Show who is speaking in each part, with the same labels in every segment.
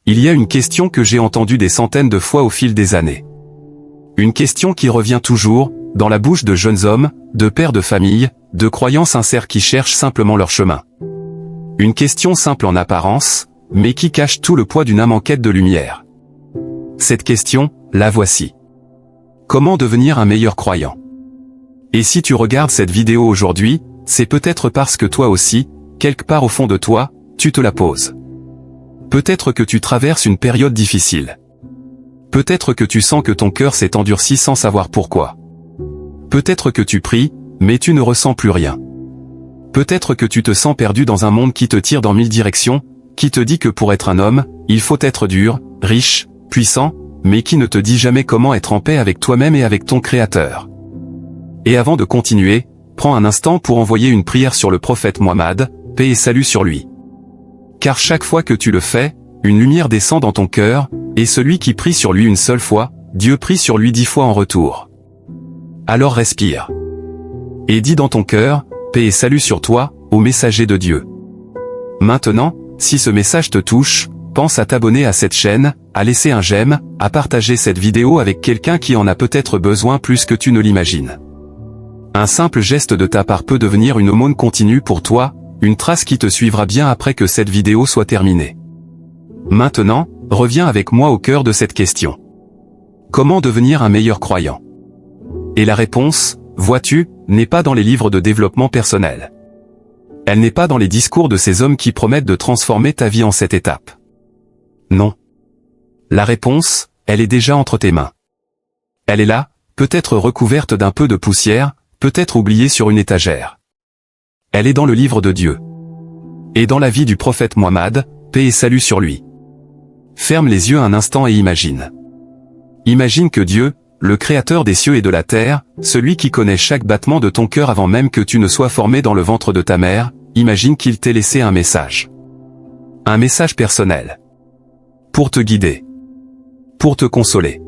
Speaker 1: Il y a une question que j'ai entendue des centaines de fois au fil des années. Une question qui revient toujours, dans la bouche de jeunes hommes, de pères de famille, de croyants sincères qui cherchent simplement leur chemin. Une question simple en apparence, mais qui cache tout le poids d'une âme en quête de lumière. Cette question, la voici. Comment devenir un meilleur croyant? Et si tu regardes cette vidéo aujourd'hui, c'est peut-être parce que toi aussi, quelque part au fond de toi, tu te la poses. Peut-être que tu traverses une période difficile. Peut-être que tu sens que ton cœur s'est endurci sans savoir pourquoi. Peut-être que tu pries, mais tu ne ressens plus rien. Peut-être que tu te sens perdu dans un monde qui te tire dans 1000 directions, qui te dit que pour être un homme, il faut être dur, riche, puissant, mais qui ne te dit jamais comment être en paix avec toi-même et avec ton Créateur. Et avant de continuer, prends un instant pour envoyer une prière sur le prophète Mohammed, paix et salut sur lui. Car chaque fois que tu le fais, une lumière descend dans ton cœur, et celui qui prie sur lui une seule fois, Dieu prie sur lui 10 fois en retour. Alors respire. Et dis dans ton cœur, paix et salut sur toi, ô messager de Dieu. Maintenant, si ce message te touche, pense à t'abonner à cette chaîne, à laisser un j'aime, à partager cette vidéo avec quelqu'un qui en a peut-être besoin plus que tu ne l'imagines. Un simple geste de ta part peut devenir une aumône continue pour toi, une trace qui te suivra bien après que cette vidéo soit terminée. Maintenant, reviens avec moi au cœur de cette question. Comment devenir un meilleur croyant? Et la réponse, vois-tu, n'est pas dans les livres de développement personnel. Elle n'est pas dans les discours de ces hommes qui promettent de transformer ta vie en cette étape. Non. La réponse, elle est déjà entre tes mains. Elle est là, peut-être recouverte d'un peu de poussière, peut-être oubliée sur une étagère. Elle est dans le livre de Dieu. Et dans la vie du prophète Mohammed, paix et salut sur lui. Ferme les yeux un instant et imagine. Imagine que Dieu, le créateur des cieux et de la terre, celui qui connaît chaque battement de ton cœur avant même que tu ne sois formé dans le ventre de ta mère, imagine qu'il t'ait laissé un message. Un message personnel. Pour te guider. Pour te consoler.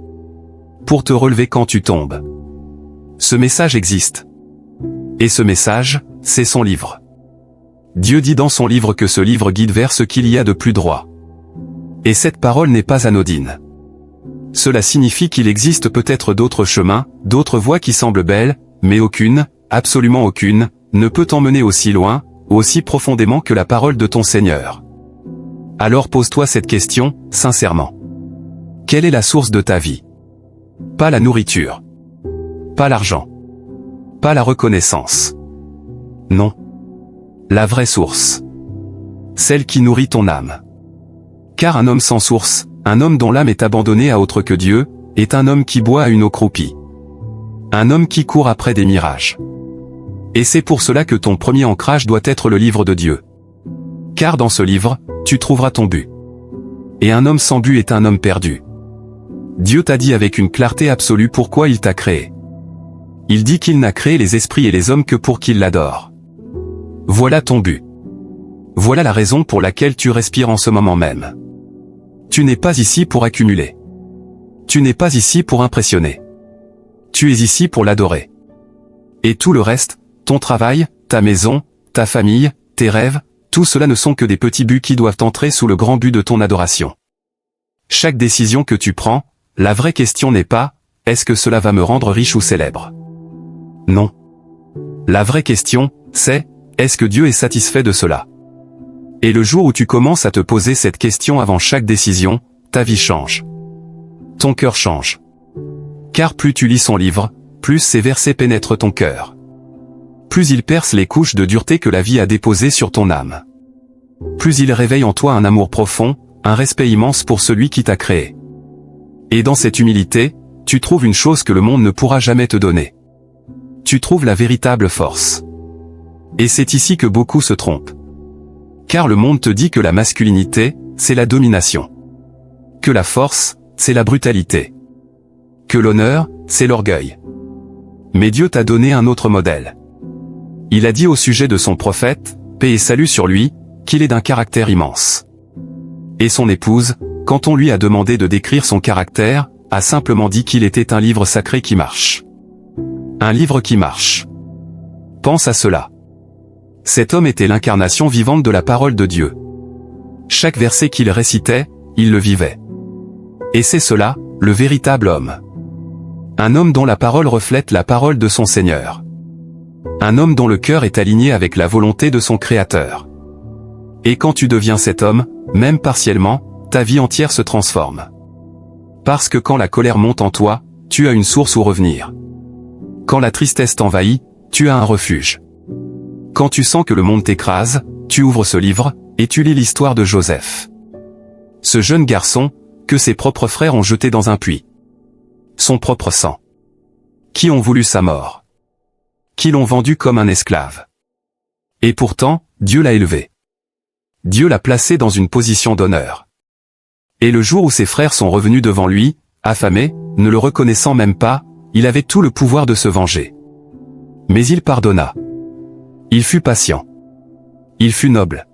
Speaker 1: Pour te relever quand tu tombes. Ce message existe. Et ce message, c'est son livre. Dieu dit dans son livre que ce livre guide vers ce qu'il y a de plus droit. Et cette parole n'est pas anodine. Cela signifie qu'il existe peut-être d'autres chemins, d'autres voies qui semblent belles, mais aucune, absolument aucune, ne peut t'emmener aussi loin, aussi profondément que la parole de ton Seigneur. Alors pose-toi cette question, sincèrement. Quelle est la source de ta vie? Pas la nourriture. Pas l'argent. Pas la reconnaissance. Non. La vraie source. Celle qui nourrit ton âme. Car un homme sans source, un homme dont l'âme est abandonnée à autre que Dieu, est un homme qui boit à une eau croupie. Un homme qui court après des mirages. Et c'est pour cela que ton premier ancrage doit être le livre de Dieu. Car dans ce livre, tu trouveras ton but. Et un homme sans but est un homme perdu. Dieu t'a dit avec une clarté absolue pourquoi il t'a créé. Il dit qu'il n'a créé les esprits et les hommes que pour qu'ils l'adorent. Voilà ton but. Voilà la raison pour laquelle tu respires en ce moment même. Tu n'es pas ici pour accumuler. Tu n'es pas ici pour impressionner. Tu es ici pour l'adorer. Et tout le reste, ton travail, ta maison, ta famille, tes rêves, tout cela ne sont que des petits buts qui doivent entrer sous le grand but de ton adoration. Chaque décision que tu prends, la vraie question n'est pas « est-ce que cela va me rendre riche ou célèbre ?» Non. La vraie question, c'est « est-ce que Dieu est satisfait de cela ?» Et le jour où tu commences à te poser cette question avant chaque décision, ta vie change. Ton cœur change. Car plus tu lis son livre, plus ces versets pénètrent ton cœur. Plus ils percent les couches de dureté que la vie a déposées sur ton âme. Plus ils réveillent en toi un amour profond, un respect immense pour celui qui t'a créé. Et dans cette humilité, tu trouves une chose que le monde ne pourra jamais te donner. Tu trouves la véritable force. Et c'est ici que beaucoup se trompent. Car le monde te dit que la masculinité, c'est la domination. Que la force, c'est la brutalité. Que l'honneur, c'est l'orgueil. Mais Dieu t'a donné un autre modèle. Il a dit au sujet de son prophète, paix et salut sur lui, qu'il est d'un caractère immense. Et son épouse, quand on lui a demandé de décrire son caractère, a simplement dit qu'il était un livre sacré qui marche. Un livre qui marche. Pense à cela. Cet homme était l'incarnation vivante de la parole de Dieu. Chaque verset qu'il récitait, il le vivait. Et c'est cela, le véritable homme. Un homme dont la parole reflète la parole de son Seigneur. Un homme dont le cœur est aligné avec la volonté de son Créateur. Et quand tu deviens cet homme, même partiellement, ta vie entière se transforme. Parce que quand la colère monte en toi, tu as une source où revenir. Quand la tristesse t'envahit, tu as un refuge. Quand tu sens que le monde t'écrase, tu ouvres ce livre, et tu lis l'histoire de Joseph. Ce jeune garçon, que ses propres frères ont jeté dans un puits. Son propre sang. Qui ont voulu sa mort. Qui l'ont vendu comme un esclave. Et pourtant, Dieu l'a élevé. Dieu l'a placé dans une position d'honneur. Et le jour où ses frères sont revenus devant lui, affamés, ne le reconnaissant même pas, il avait tout le pouvoir de se venger. Mais il pardonna. Il fut patient. Il fut noble.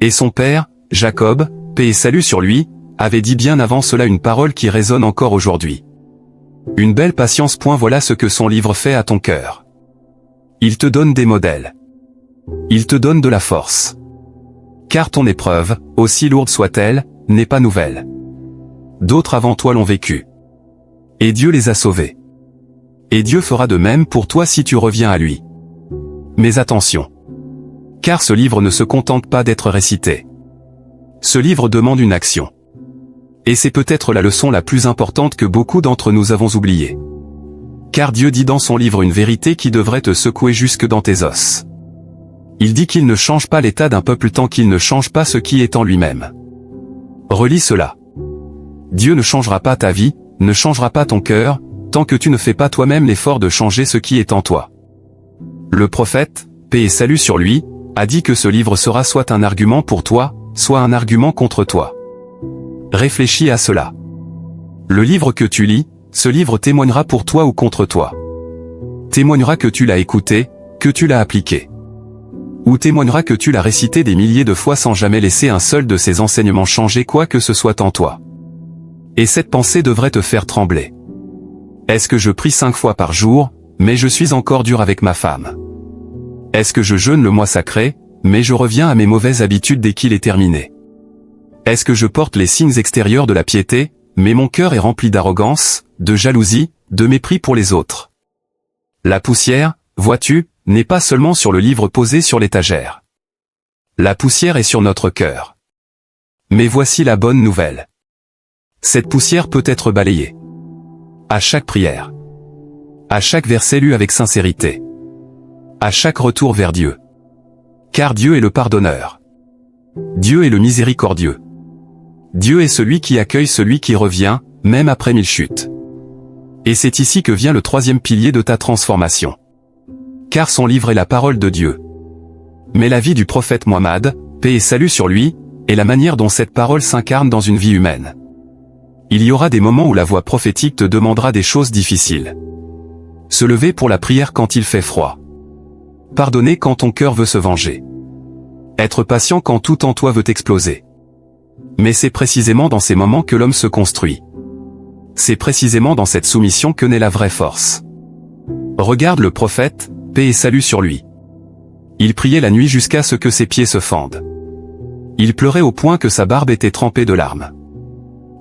Speaker 1: Et son père, Jacob, paix et salut sur lui, avait dit bien avant cela une parole qui résonne encore aujourd'hui. Une belle patience. Voilà ce que son livre fait à ton cœur. Il te donne des modèles. Il te donne de la force. Car ton épreuve, aussi lourde soit-elle, n'est pas nouvelle. D'autres avant toi l'ont vécu. Et Dieu les a sauvés. Et Dieu fera de même pour toi si tu reviens à lui. Mais attention. Car ce livre ne se contente pas d'être récité. Ce livre demande une action. Et c'est peut-être la leçon la plus importante que beaucoup d'entre nous avons oubliée. Car Dieu dit dans son livre une vérité qui devrait te secouer jusque dans tes os. Il dit qu'il ne change pas l'état d'un peuple tant qu'il ne change pas ce qui est en lui-même. Relis cela. Dieu ne changera pas ta vie, ne changera pas ton cœur, tant que tu ne fais pas toi-même l'effort de changer ce qui est en toi. Le prophète, paix et salut sur lui, a dit que ce livre sera soit un argument pour toi, soit un argument contre toi. Réfléchis à cela. Le livre que tu lis, ce livre témoignera pour toi ou contre toi. Témoignera que tu l'as écouté, que tu l'as appliqué. Ou témoignera que tu l'as récité des milliers de fois sans jamais laisser un seul de ses enseignements changer quoi que ce soit en toi. Et cette pensée devrait te faire trembler. Est-ce que je prie 5 fois par jour, mais je suis encore dur avec ma femme? Est-ce que je jeûne le mois sacré, mais je reviens à mes mauvaises habitudes dès qu'il est terminé? Est-ce que je porte les signes extérieurs de la piété, mais mon cœur est rempli d'arrogance, de jalousie, de mépris pour les autres? La poussière, vois-tu, n'est pas seulement sur le livre posé sur l'étagère. La poussière est sur notre cœur. Mais voici la bonne nouvelle. Cette poussière peut être balayée. À chaque prière. À chaque verset lu avec sincérité. À chaque retour vers Dieu. Car Dieu est le pardonneur. Dieu est le miséricordieux. Dieu est celui qui accueille celui qui revient, même après 1000 chutes. Et c'est ici que vient le 3e pilier de ta transformation. Car son livre est la parole de Dieu. Mais la vie du prophète Mohammed, paix et salut sur lui, est la manière dont cette parole s'incarne dans une vie humaine. Il y aura des moments où la voix prophétique te demandera des choses difficiles. Se lever pour la prière quand il fait froid. Pardonner quand ton cœur veut se venger. Être patient quand tout en toi veut exploser. Mais c'est précisément dans ces moments que l'homme se construit. C'est précisément dans cette soumission que naît la vraie force. Regarde le prophète, paix et salut sur lui. Il priait la nuit jusqu'à ce que ses pieds se fendent. Il pleurait au point que sa barbe était trempée de larmes.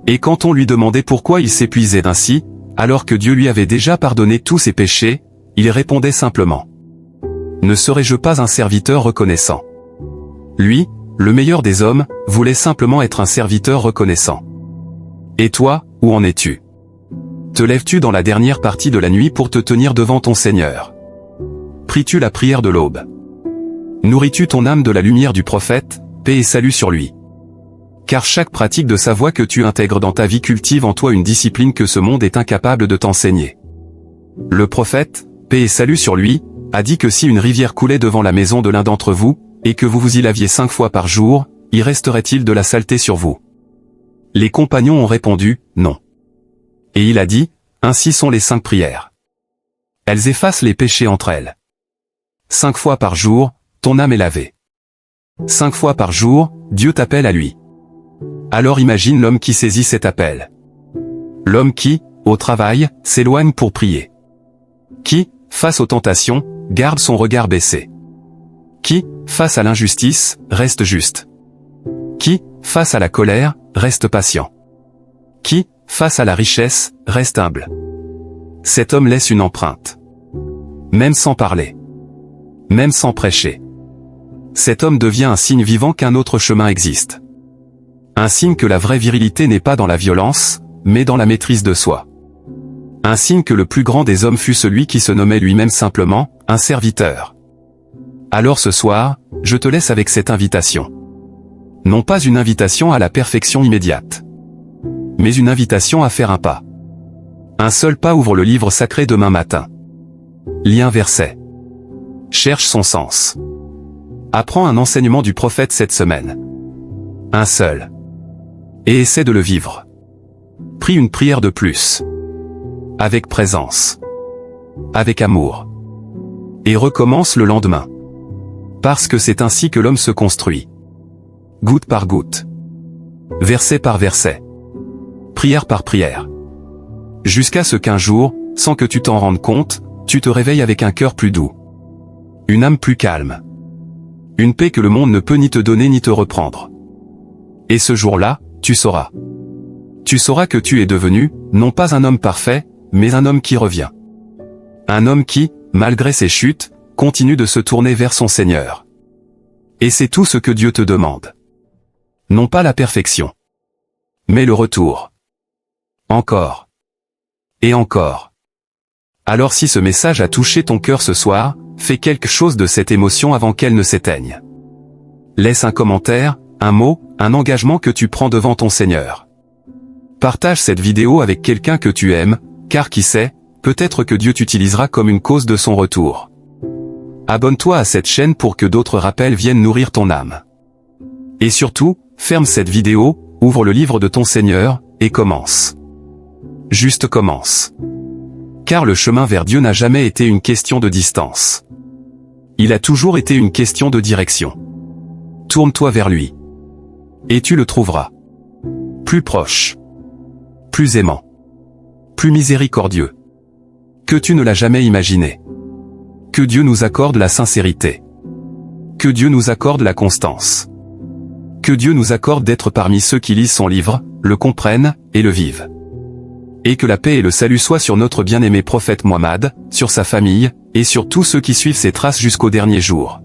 Speaker 1: Et quand on lui demandait pourquoi il s'épuisait ainsi, alors que Dieu lui avait déjà pardonné tous ses péchés, il répondait simplement. Ne serais-je pas un serviteur reconnaissant? Lui, le meilleur des hommes, voulait simplement être un serviteur reconnaissant. Et toi, où en es-tu? Te lèves-tu dans la dernière partie de la nuit pour te tenir devant ton Seigneur? Pries-tu la prière de l'aube? Nourris-tu ton âme de la lumière du prophète, paix et salut sur lui? Car chaque pratique de sa voix que tu intègres dans ta vie cultive en toi une discipline que ce monde est incapable de t'enseigner. Le prophète, paix et salut sur lui, a dit que si une rivière coulait devant la maison de l'un d'entre vous, et que vous vous y laviez 5 fois par jour, y resterait-il de la saleté sur vous? Les compagnons ont répondu, non. Et il a dit, ainsi sont les 5 prières. Elles effacent les péchés entre elles. 5 fois par jour, ton âme est lavée. 5 fois par jour, Dieu t'appelle à lui. Alors imagine l'homme qui saisit cet appel. L'homme qui, au travail, s'éloigne pour prier. Qui, face aux tentations, garde son regard baissé. Qui, face à l'injustice, reste juste. Qui, face à la colère, reste patient. Qui, face à la richesse, reste humble. Cet homme laisse une empreinte. Même sans parler. Même sans prêcher. Cet homme devient un signe vivant qu'un autre chemin existe. Un signe que la vraie virilité n'est pas dans la violence, mais dans la maîtrise de soi. Un signe que le plus grand des hommes fut celui qui se nommait lui-même simplement, un serviteur. Alors ce soir, je te laisse avec cette invitation. Non pas une invitation à la perfection immédiate. Mais une invitation à faire un pas. Un seul pas ouvre le livre sacré demain matin. Lis un verset. Cherche son sens. Apprends un enseignement du prophète cette semaine. Un seul. Et essaie de le vivre. Prie une prière de plus. Avec présence. Avec amour. Et recommence le lendemain. Parce que c'est ainsi que l'homme se construit. Goutte par goutte. Verset par verset. Prière par prière. Jusqu'à ce qu'un jour, sans que tu t'en rendes compte, tu te réveilles avec un cœur plus doux. Une âme plus calme. Une paix que le monde ne peut ni te donner ni te reprendre. Et ce jour-là, tu sauras. Tu sauras que tu es devenu, non pas un homme parfait, mais un homme qui revient. Un homme qui, malgré ses chutes, continue de se tourner vers son Seigneur. Et c'est tout ce que Dieu te demande. Non pas la perfection. Mais le retour. Encore. Et encore. Alors si ce message a touché ton cœur ce soir, fais quelque chose de cette émotion avant qu'elle ne s'éteigne. Laisse un commentaire, un mot, un engagement que tu prends devant ton Seigneur. Partage cette vidéo avec quelqu'un que tu aimes, car qui sait, peut-être que Dieu t'utilisera comme une cause de son retour. Abonne-toi à cette chaîne pour que d'autres rappels viennent nourrir ton âme. Et surtout, ferme cette vidéo, ouvre le livre de ton Seigneur, et commence. Juste commence. Car le chemin vers Dieu n'a jamais été une question de distance. Il a toujours été une question de direction. Tourne-toi vers lui. Et tu le trouveras. Plus proche. Plus aimant. Plus miséricordieux. Que tu ne l'as jamais imaginé. Que Dieu nous accorde la sincérité. Que Dieu nous accorde la constance. Que Dieu nous accorde d'être parmi ceux qui lisent son livre, le comprennent, et le vivent. Et que la paix et le salut soient sur notre bien-aimé prophète Mohammed, sur sa famille, et sur tous ceux qui suivent ses traces jusqu'au dernier jour.